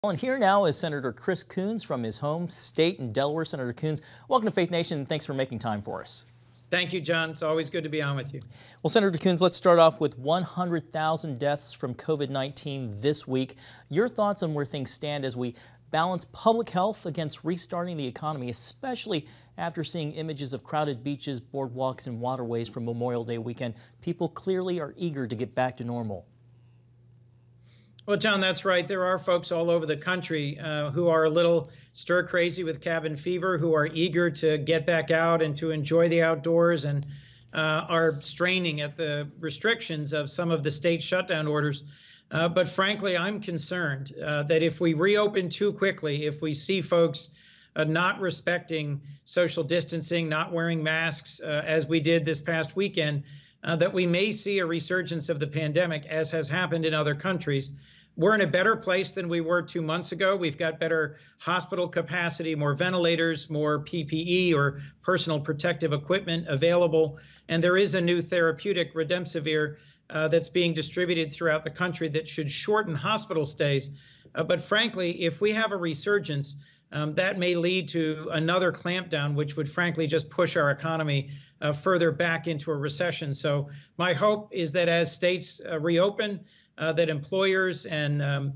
And here now is Senator Chris Coons from his home state in Delaware. Senator Coons, welcome to Faith Nation, and thanks for making time for us. Thank you, John. It's always good to be on with you. Well, Senator Coons, let's start off with 100,000 deaths from COVID-19 this week. Your thoughts on where things stand as we balance public health against restarting the economy, especially after seeing images of crowded beaches, boardwalks, and waterways from Memorial Day weekend. People clearly are eager to get back to normal. Well, John, that's right. There are folks all over the country who are a little stir crazy with cabin fever, who are eager to get back out and to enjoy the outdoors, and are straining at the restrictions of some of the state shutdown orders. But frankly, I'm concerned that if we reopen too quickly, if we see folks not respecting social distancing, not wearing masks as we did this past weekend, that we may see a resurgence of the pandemic, as has happened in other countries. We're in a better place than we were 2 months ago. We've got better hospital capacity, more ventilators, more PPE or personal protective equipment available. And there is a new therapeutic, remdesivir, that's being distributed throughout the country that should shorten hospital stays. But frankly, if we have a resurgence, that may lead to another clampdown, which would frankly just push our economy further back into a recession. So my hope is that as states reopen, that employers and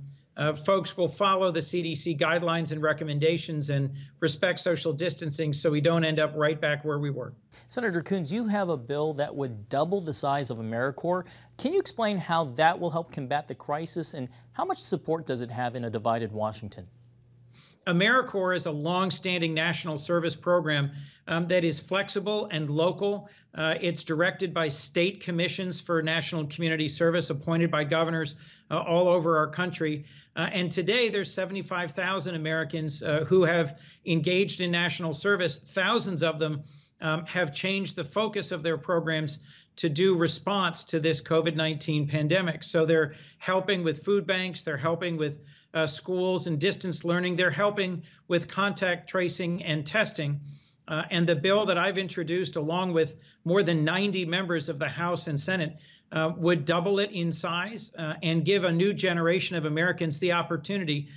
folks will follow the CDC guidelines and recommendations and respect social distancing so we don't end up right back where we were. Senator Coons, you have a bill that would double the size of AmeriCorps. Can you explain how that will help combat the crisis, and how much support does it have in a divided Washington? AmeriCorps is a long-standing national service program that is flexible and local. It's directed by state commissions for national community service appointed by governors all over our country. And today there's 75,000 Americans who have engaged in national service. Thousands of them have changed the focus of their programs to do response to this COVID-19 pandemic. So they're helping with food banks, they're helping with schools and distance learning, they're helping with contact tracing and testing. And the bill that I've introduced, along with more than 90 members of the House and Senate, would double it in size and give a new generation of Americans the opportunity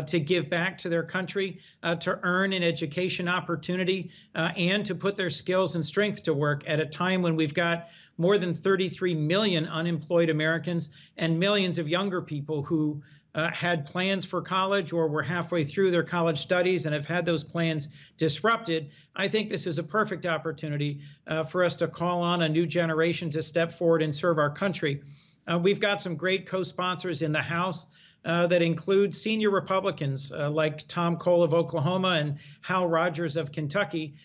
to give back to their country, to earn an education opportunity, and to put their skills and strength to work at a time when we've got more than 33 million unemployed Americans and millions of younger people who had plans for college or were halfway through their college studies and have had those plans disrupted. I think this is a perfect opportunity for us to call on a new generation to step forward and serve our country. We've got some great co-sponsors in the House that include senior Republicans like Tom Cole of Oklahoma and Hal Rogers of Kentucky,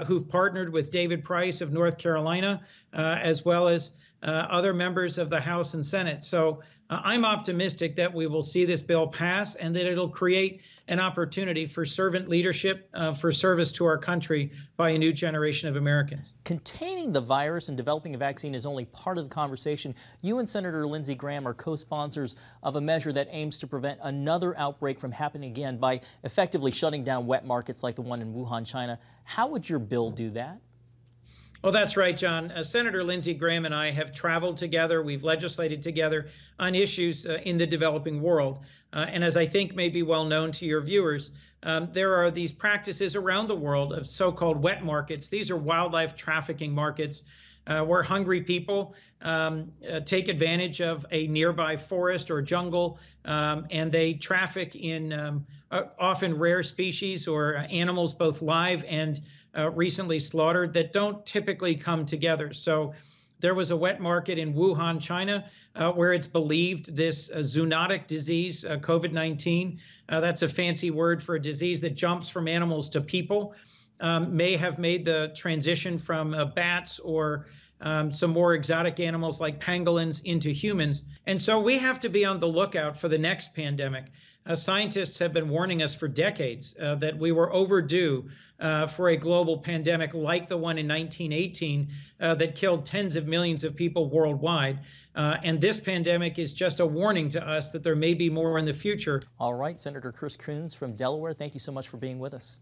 who've partnered with David Price of North Carolina, as well as other members of the House and Senate. So I'm optimistic that we will see this bill pass and that it'll create an opportunity for servant leadership, for service to our country by a new generation of Americans. Containing the virus and developing a vaccine is only part of the conversation. You and Senator Lindsey Graham are co-sponsors of a measure that aims to prevent another outbreak from happening again by effectively shutting down wet markets like the one in Wuhan, China. How would your bill do that? Well, that's right, John. Senator Lindsey Graham and I have traveled together. We've legislated together on issues in the developing world. And as I think may be well known to your viewers, there are these practices around the world of so-called wet markets. These are wildlife trafficking markets where hungry people take advantage of a nearby forest or jungle, and they traffic in often rare species or animals, both live and recently slaughtered, that don't typically come together. So there was a wet market in Wuhan, China, where it's believed this zoonotic disease, COVID-19, that's a fancy word for a disease that jumps from animals to people, may have made the transition from bats or some more exotic animals like pangolins into humans. And so we have to be on the lookout for the next pandemic. Scientists have been warning us for decades that we were overdue for a global pandemic like the one in 1918 that killed tens of millions of people worldwide. And this pandemic is just a warning to us that there may be more in the future. All right, Senator Chris Coons from Delaware, thank you so much for being with us.